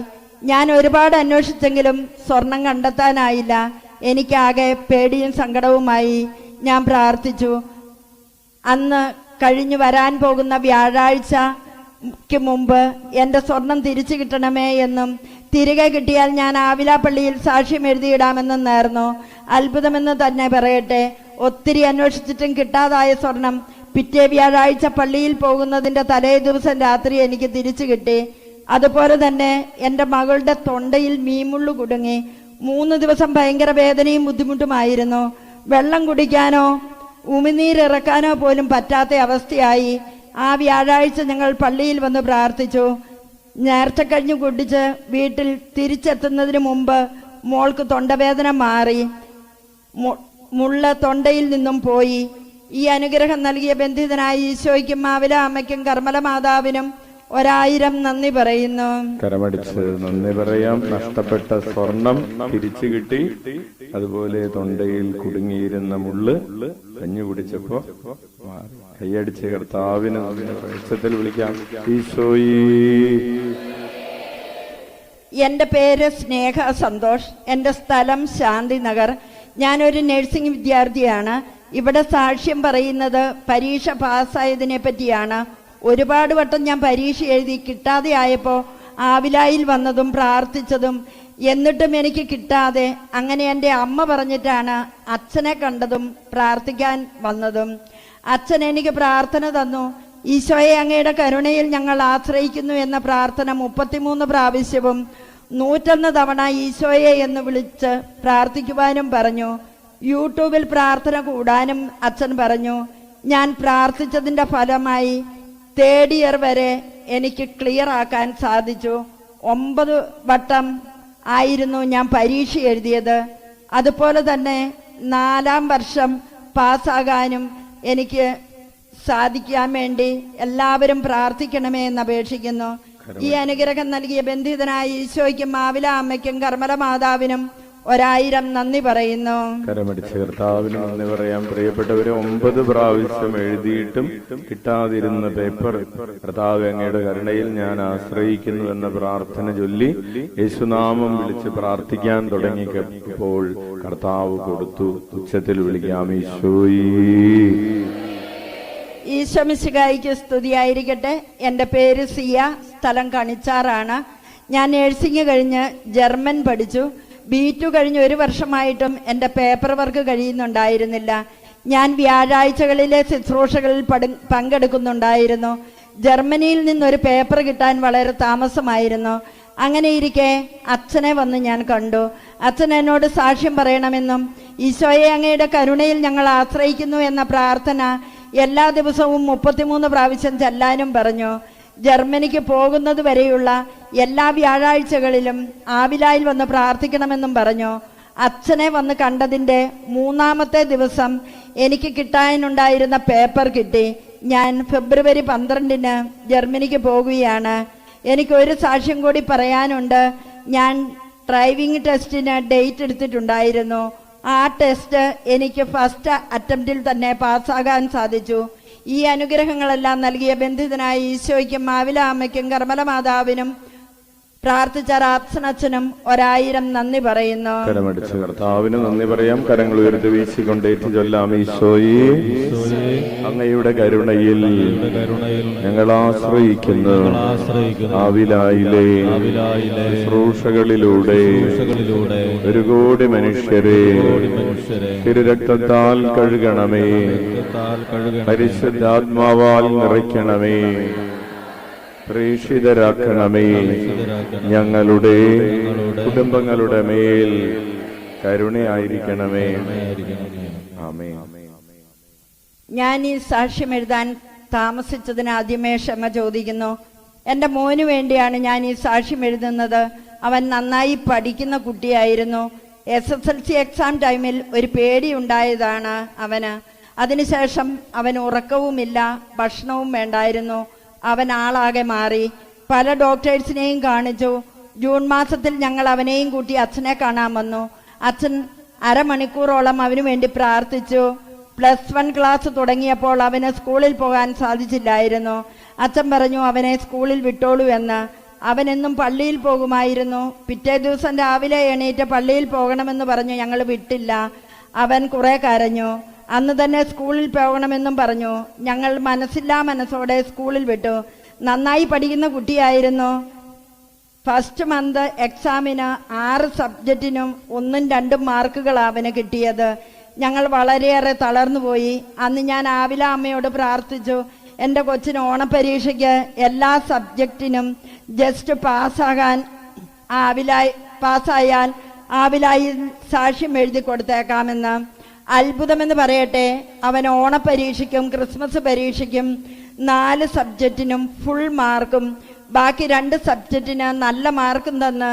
ഞാൻ ഒരുപാട് അന്വേഷിച്ചെങ്കിലും സ്വർണം കണ്ടെത്താനായില്ല. എനിക്കാകെ പേടിയും സങ്കടവുമായി. ഞാൻ പ്രാർത്ഥിച്ചു. അന്ന് കഴിഞ്ഞു വരാൻ പോകുന്ന വ്യാഴാഴ്ചയ്ക്ക് മുമ്പ് എൻ്റെ സ്വർണം തിരിച്ചു കിട്ടണമേ എന്നും തിരികെ കിട്ടിയാൽ ഞാൻ ആവിലാപ്പള്ളിയിൽ സാക്ഷ്യം എഴുതിയിടാമെന്നും നേർന്നു. അത്ഭുതമെന്ന് തന്നെ പറയട്ടെ, ഒത്തിരി അന്വേഷിച്ചിട്ടും കിട്ടാതായ സ്വർണം പിറ്റേ വ്യാഴാഴ്ച പള്ളിയിൽ പോകുന്നതിൻ്റെ തലേ ദിവസം രാത്രി എനിക്ക് തിരിച്ചു കിട്ടി. അതുപോലെ തന്നെ എൻ്റെ മകളുടെ തൊണ്ടയിൽ മീമുള്ളു കുടുങ്ങി. 3 ദിവസം ഭയങ്കര വേദനയും ബുദ്ധിമുട്ടുമായിരുന്നു. വെള്ളം കുടിക്കാനോ ഉമിനീരിറക്കാനോ പോലും പറ്റാത്ത അവസ്ഥയായി. ആ വ്യാഴാഴ്ച ഞങ്ങൾ പള്ളിയിൽ വന്ന് പ്രാർത്ഥിച്ചു. നേർച്ചക്കഞ്ഞു കുടിച്ച് വീട്ടിൽ തിരിച്ചെത്തുന്നതിന് മുമ്പ് മോൾക്ക് തൊണ്ടവേദന മാറി. മുള്ള തൊണ്ടയിൽ നിന്നും പോയി. ഈ അനുഗ്രഹം നൽകിയ ബന്ധിതനായ ഈശോയ്ക്കും മാവില അമ്മയ്ക്കും കർമ്മല മാതാവിനും 1000 നന്ദി പറയുന്നു. കരമടിച്ച് നന്ദി പറയാം. നഷ്ടപ്പെട്ട സ്വർണം തിരിച്ചു കിട്ടി. അതുപോലെ തൊണ്ടയിൽ കുടുങ്ങിയിരുന്ന മുള്ള് കഞ്ഞു കുടിച്ചപ്പോ കൈയടിച്ച് കർത്താവിന് വെളിച്ചത്തിൽ വിളിക്കാം. എൻ്റെ പേര് സ്നേഹ സന്തോഷ്. എൻ്റെ സ്ഥലം ശാന്തിനഗർ. ഞാനൊരു നഴ്സിംഗ് വിദ്യാർത്ഥിയാണ്. ഇവിടെ സാക്ഷ്യം പറയുന്നത് പരീക്ഷ പാസ്സായതിനെ പറ്റിയാണ്. ഒരുപാട് വട്ടം ഞാൻ പരീക്ഷ എഴുതി കിട്ടാതെ ആയപ്പോൾ ആവിലായിൽ വന്നതും പ്രാർത്ഥിച്ചതും എന്നിട്ടും എനിക്ക് കിട്ടാതെ അങ്ങനെ എൻ്റെ അമ്മ പറഞ്ഞിട്ടാണ് അച്ഛനെ കണ്ടതും പ്രാർത്ഥിക്കാൻ വന്നതും. അച്ഛൻ എനിക്ക് പ്രാർത്ഥന തന്നു. ഈശോയെ അങ്ങയുടെ കരുണയിൽ ഞങ്ങൾ ആശ്രയിക്കുന്നു എന്ന പ്രാർത്ഥന 33 പ്രാവശ്യവും 101 തവണ ഈശോയെ എന്ന് വിളിച്ച് പ്രാർത്ഥിക്കുവാനും പറഞ്ഞു. യൂട്യൂബിൽ പ്രാർത്ഥന കൂടാനും അച്ഛൻ പറഞ്ഞു. ഞാൻ പ്രാർത്ഥിച്ചതിൻ്റെ ഫലമായി 3rd ഇയർ വരെ എനിക്ക് ക്ലിയർ ആക്കാൻ സാധിച്ചു. 9 വട്ടം ആയിരുന്നു ഞാൻ പരീക്ഷ എഴുതിയത്. അതുപോലെ തന്നെ 4ാം വർഷം പാസ്സാകാനും എനിക്ക് സാധിക്കാൻ വേണ്ടി എല്ലാവരും പ്രാർത്ഥിക്കണമേ എന്ന് അപേക്ഷിക്കുന്നു. ഈ അനുഗ്രഹം നൽകിയ ബന്ധിതനായ ഈശോയ്ക്കും മാവില അമ്മയ്ക്കും കർമ്മല മാതാവിനും 1000 നന്ദി പറയുന്നു. കരമടിച്ച് കർത്താവിന് നന്ദി പറയാം. പ്രിയപ്പെട്ടവരെ, 9 പ്രാവശ്യം എഴുതിയിട്ടും കിട്ടാതിരുന്ന പേപ്പർ കർത്താവ് അങ്ങയുടെ കരുണയിൽ ഞാൻ ആശ്രയിക്കുന്നു എന്ന പ്രാർത്ഥന ചൊല്ലി യേശുനാമം വിളിച്ച് പ്രാർത്ഥിക്കാൻ തുടങ്ങിയപ്പോൾ കർത്താവ് കൊടുത്തു. ഉച്ചത്തിൽ വിളിക്കാം. ഈശോ മിശിഹായിക്ക് സ്തുതിയായിരിക്കട്ടെ. എൻ്റെ പേര് സിയ. സ്ഥലം കണിച്ചാറാണ്. ഞാൻ നഴ്സിംഗ് കഴിഞ്ഞ് ജർമ്മൻ പഠിച്ചു. B2 കഴിഞ്ഞ് 1 വർഷമായിട്ടും എൻ്റെ പേപ്പർ വർക്ക് കഴിയുന്നുണ്ടായിരുന്നില്ല. ഞാൻ വ്യാഴാഴ്ചകളിലെ ശുശ്രൂഷകളിൽ പങ്കെടുക്കുന്നുണ്ടായിരുന്നു. ജർമ്മനിയിൽ നിന്നൊരു പേപ്പർ കിട്ടാൻ വളരെ താമസമായിരുന്നു. അങ്ങനെ ഇരിക്കെ അച്ഛനെ വന്ന് ഞാൻ കണ്ടു. അച്ഛൻ എന്നോട് സാക്ഷ്യം പറയണമെന്നും ഈശോയെ അങ്ങയുടെ കരുണയിൽ ഞങ്ങൾ ആശ്രയിക്കുന്നു എന്ന പ്രാർത്ഥന എല്ലാ ദിവസവും 33 പ്രാവശ്യം ചെല്ലാനും പറഞ്ഞു. ജർമ്മനിക്ക് പോകുന്നത് വരെയുള്ള എല്ലാ വ്യാഴാഴ്ചകളിലും ആവിലായിൽ വന്ന് പ്രാർത്ഥിക്കണമെന്നും പറഞ്ഞു. അച്ഛനെ വന്ന് കണ്ടതിൻ്റെ 3ാമത്തെ ദിവസം എനിക്ക് കിട്ടാനുണ്ടായിരുന്ന പേപ്പർ കിട്ടി. ഞാൻ ഫെബ്രുവരി 12-ന് ജർമ്മനിക്ക് പോകുകയാണ്. എനിക്കൊരു സാക്ഷ്യം കൂടി പറയാനുണ്ട്. ഞാൻ ഡ്രൈവിംഗ് ടെസ്റ്റിന് ഡേറ്റ് എടുത്തിട്ടുണ്ടായിരുന്നു. ആ ടെസ്റ്റ് എനിക്ക് ഫസ്റ്റ് അറ്റംപ്റ്റിൽ തന്നെ പാസ്സാകാൻ സാധിച്ചു. ഈ അനുഗ്രഹങ്ങളെല്ലാം നൽകിയ ബന്ധിതനായ ഈശോയ്ക്കും മാവില അമ്മയ്ക്കും കർമ്മല മാതാവിനും പ്രാർത്ഥിച്ച റാപ്സനച്ഛനും 1000 നന്ദി പറയുന്നു. കരമടിച്ച് കർത്താവിന് നന്ദി പറയാം. കരങ്ങൾ ഉയർത്തി വീശിക്കൊണ്ടേറ്റ് ചൊല്ലാം. ഈശോയേ, അങ്ങയുടെ കരുണയിൽ ഞങ്ങൾ ആശ്രയിക്കുന്നു. ആവിലായിലെ ശുശ്രൂഷകളിലൂടെ 1 കോടി മനുഷ്യരെ തിരുരക്തത്താൽ കഴുകണമേ, പരിശുദ്ധാത്മാവാൽ നിറയ്ക്കണമേ, പ്രേക്ഷിതരാക്കണമേ. ഞങ്ങളുടെ കുടുംബങ്ങളുടെ മേൽ കരുണയായിരിക്കണമേ. ആമേൻ. ഞാൻ ഈ സാക്ഷ്യം എഴുതാൻ താമസിച്ചതിന് ആദ്യമേ ക്ഷമ ചോദിക്കുന്നു. എൻ്റെ മോന് വേണ്ടിയാണ് ഞാൻ ഈ സാക്ഷ്യം എഴുതുന്നത്. അവൻ നന്നായി പഠിക്കുന്ന കുട്ടിയായിരുന്നു. SSLC എക്സാം ടൈമിൽ ഒരു പേടി ഉണ്ടായതാണ് അവന്. അതിനുശേഷം അവൻ ഉറക്കവുമില്ല, ഭക്ഷണവും വേണ്ടായിരുന്നു. അവൻ ആളാകെ മാറി. പല ഡോക്ടേഴ്സിനെയും കാണിച്ചു. ജൂൺ മാസത്തിൽ ഞങ്ങൾ അവനെയും കൂട്ടി അച്ഛനെ കാണാൻ വന്നു. അച്ഛൻ അരമണിക്കൂറോളം അവന് വേണ്ടി പ്രാർത്ഥിച്ചു. +1 ക്ലാസ് തുടങ്ങിയപ്പോൾ അവന് സ്കൂളിൽ പോകാൻ സാധിച്ചില്ലായിരുന്നു. അച്ഛൻ പറഞ്ഞു അവനെ സ്കൂളിൽ വിട്ടോളൂ എന്ന്. അവനെന്നും പള്ളിയിൽ പോകുമായിരുന്നു. പിറ്റേ ദിവസം രാവിലെ എണീറ്റ് പള്ളിയിൽ പോകണമെന്ന് പറഞ്ഞു ഞങ്ങൾ വിട്ടില്ല. അവൻ കുറെ കരഞ്ഞു. അന്ന് തന്നെ സ്കൂളിൽ പോകണമെന്നും പറഞ്ഞു. ഞങ്ങൾ മനസ്സില്ലാ മനസ്സോടെ സ്കൂളിൽ വിട്ടു. നന്നായി പഠിക്കുന്ന കുട്ടിയായിരുന്നു. ഫസ്റ്റ് മന്ത് എക്സാമിന് 6 സബ്ജക്റ്റിനും 1ഉം 2ഉം മാർക്കുകളാണ് അവന് കിട്ടിയത്. ഞങ്ങൾ വളരെയേറെ തളർന്നുപോയി. അന്ന് ഞാൻ ആവില അമ്മയോട് പ്രാർത്ഥിച്ചു, എൻ്റെ കൊച്ചിന് ഓണപ്പരീക്ഷയ്ക്ക് എല്ലാ സബ്ജക്റ്റിനും ജസ്റ്റ് പാസ്സായാൽ ആവിലായി സാക്ഷ്യം എഴുതി കൊടുത്തേക്കാമെന്ന്. അത്ഭുതമെന്ന് പറയട്ടെ, അവൻ ഓണപ്പരീക്ഷയ്ക്കും ക്രിസ്മസ് പരീക്ഷയ്ക്കും 4 സബ്ജക്റ്റിനും ഫുൾ മാർക്കും ബാക്കി 2 സബ്ജക്റ്റിന് നല്ല മാർക്കും തന്ന്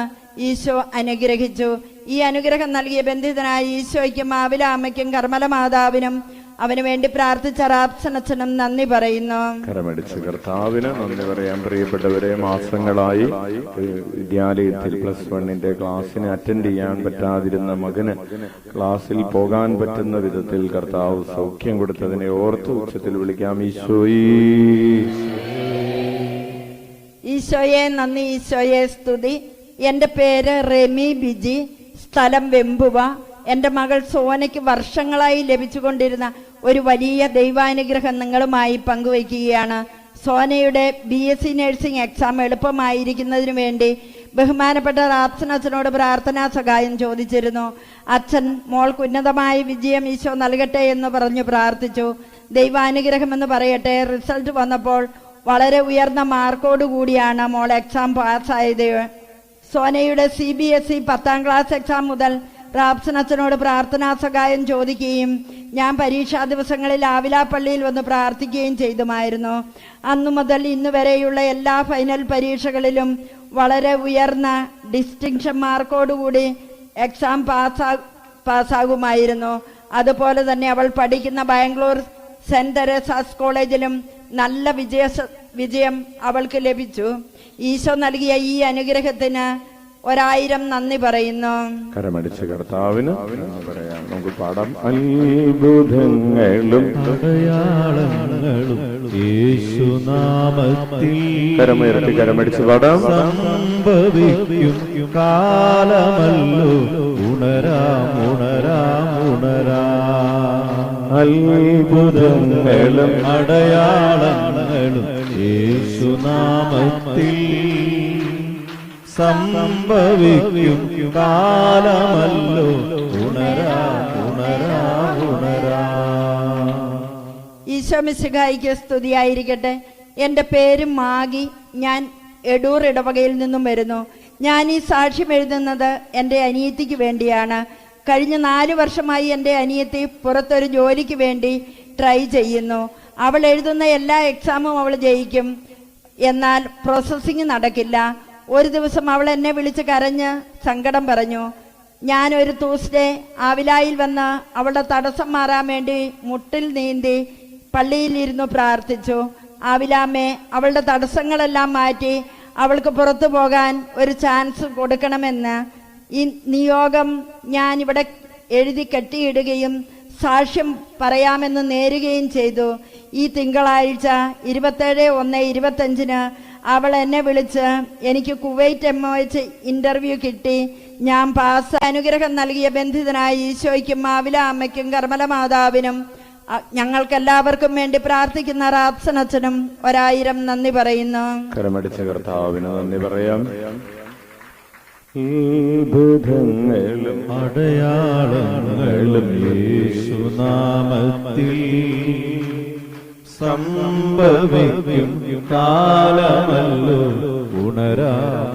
ഈശോ അനുഗ്രഹിച്ചു. ഈ അനുഗ്രഹം നൽകിയ ബന്ധിതനായ ഈശോയ്ക്കും ആവില അമ്മയ്ക്കും കർമ്മല മാതാവിനും അവന് വേണ്ടി പ്രാർത്ഥിച്ച റാപ്സനച്ഛനും നന്ദി പറയുന്നു. കരമടിച്ച് കർത്താവിന് നന്ദി പറയാൻ. പ്രിയപ്പെട്ടവരെ, മാസങ്ങളായി വിദ്യാലയത്തിൽ +1 ക്ലാസ്സിന് അറ്റൻഡ് ചെയ്യാൻ പറ്റാതിരുന്ന മകന് ക്ലാസ്സിൽ പോകാൻ പറ്റുന്ന വിധത്തിൽ കർത്താവ് സൗഖ്യം കൊടുത്തതിനെ ഓർത്ത് ഉച്ചത്തിൽ വിളിക്കാം. ഈശോയെ നന്ദി, ഈശോയെ സ്തുതി. എൻ്റെ പേര് റെമി ബിജി, സ്ഥലം വെമ്പുവ. എൻ്റെ മകൾ സോനയ്ക്ക് വർഷങ്ങളായി ലഭിച്ചുകൊണ്ടിരുന്ന ഒരു വലിയ ദൈവാനുഗ്രഹം നിങ്ങളുമായി പങ്കുവയ്ക്കുകയാണ്. സോനയുടെ BSc നഴ്സിംഗ് എക്സാം എളുപ്പമായിരിക്കുന്നതിനു വേണ്ടി ബഹുമാനപ്പെട്ട റാപ്സനച്ഛനോട് പ്രാർത്ഥനാ സഹായം ചോദിച്ചിരുന്നു. അച്ഛൻ മോൾക്ക് ഉന്നതമായ വിജയം ഈശോ നൽകട്ടെ എന്ന് പറഞ്ഞു പ്രാർത്ഥിച്ചു. ദൈവാനുഗ്രഹം എന്ന് പറയട്ടെ, റിസൾട്ട് വന്നപ്പോൾ വളരെ ഉയർന്ന മാർക്കോട് കൂടിയാണ് മോൾ എക്സാം പാസ്സായത്. സോനയുടെ CBSE 10ാം ക്ലാസ് എക്സാം മുതൽ റാപ്സനച്ഛനോട് പ്രാർത്ഥനാ സഹായം ചോദിക്കുകയും ഞാൻ പരീക്ഷാ ദിവസങ്ങളിൽ ആവിലാ പള്ളിയിൽ വന്ന് പ്രാർത്ഥിക്കുകയും ചെയ്തുമായിരുന്നു. അന്നു മുതൽ ഇന്ന് വരെയുള്ള എല്ലാ ഫൈനൽ പരീക്ഷകളിലും വളരെ ഉയർന്ന ഡിസ്റ്റിങ്ഷൻ മാർക്കോടുകൂടി എക്സാം പാസ്സാകുമായിരുന്നു. അതുപോലെ തന്നെ അവൾ പഠിക്കുന്ന ബാംഗ്ലൂർ സെന്റ് തെരേസാസ് കോളേജിലും നല്ല വിജയം അവൾക്ക് ലഭിച്ചു. ഈശോ നൽകിയ ഈ അനുഗ്രഹത്തിന് 1000 നന്ദി പറയുന്നു. കരമടിച്ച കർത്താവിന് പറയാം. നമുക്ക് പാടാം. അത്ഭുതങ്ങളും അടയാളങ്ങളും യേശുനാമത്തിൽ. കരമുയർത്തി കരമടിച്ച് പാടാം. സംഭവിക്കും കാലമല്ലോ, ഉണരാം ഉണരാം ഉണരാം. അത്ഭുതങ്ങളും അടയാളങ്ങളും യേശുനാമത്തിൽ സംഭവിക്കും കാലമല്ലോ, ഉണരാ ഉണരാ ഉണരാ. ഈശോ മിശിഹായിക്ക് സ്തുതിയായിരിക്കട്ടെ. എൻ്റെ പേര് മാഗി. ഞാൻ എടൂർ ഇടവകയിൽ നിന്നും വരുന്നു. ഞാൻ ഈ സാക്ഷ്യം എഴുതുന്നത് എൻ്റെ അനിയത്തിക്ക് വേണ്ടിയാണ്. കഴിഞ്ഞ 4 വർഷമായി എൻ്റെ അനിയത്തി പുറത്തൊരു ജോലിക്ക് വേണ്ടി ട്രൈ ചെയ്യുന്നു. അവൾ എഴുതുന്ന എല്ലാ എക്സാമും അവൾ ജയിക്കും, എന്നാൽ പ്രോസസ്സിങ് നടക്കില്ല. ഒരു ദിവസം അവൾ എന്നെ വിളിച്ച് കരഞ്ഞ് സങ്കടം പറഞ്ഞു. ഞാനൊരു ട്യൂസ്ഡേ ആവിലായിൽ വന്ന് അവളുടെ തടസ്സം മാറാൻ വേണ്ടി മുട്ടിൽ നീന്തി പള്ളിയിലിരുന്നു പ്രാർത്ഥിച്ചു. ആവിലാമ്മേ, അവളുടെ തടസ്സങ്ങളെല്ലാം മാറ്റി അവൾക്ക് പുറത്തു പോകാൻ ഒരു ചാൻസ് കൊടുക്കണമെന്ന് ഈ നിയോഗം ഞാൻ ഇവിടെ എഴുതി കെട്ടിയിടുകയും സാക്ഷ്യം പറയാമെന്ന് നേരുകയും ചെയ്തു. ഈ തിങ്കളാഴ്ച 27/1/25 അവൾ എന്നെ വിളിച്ച് എനിക്ക് കുവൈറ്റ് MOH ഇന്റർവ്യൂ കിട്ടി, ഞാൻ പാസ്. അനുഗ്രഹം നൽകിയ ബന്ധിതനായ ഈശോയ്ക്കും മാവില അമ്മയ്ക്കും കർമ്മല മാതാവിനും ഞങ്ങൾക്കെല്ലാവർക്കും വേണ്ടി പ്രാർത്ഥിക്കുന്ന റാപ്സനച്ചനും 1000 നന്ദി പറയുന്നു. കരമടിച്ച കർത്താവിന് നന്ദി പറയാം. അത്ഭുതങ്ങളും അടയാളങ്ങളും യേശുനാമത്തിൽ സംഭവിക്കും കാലമല്ലോ. ഉണരാം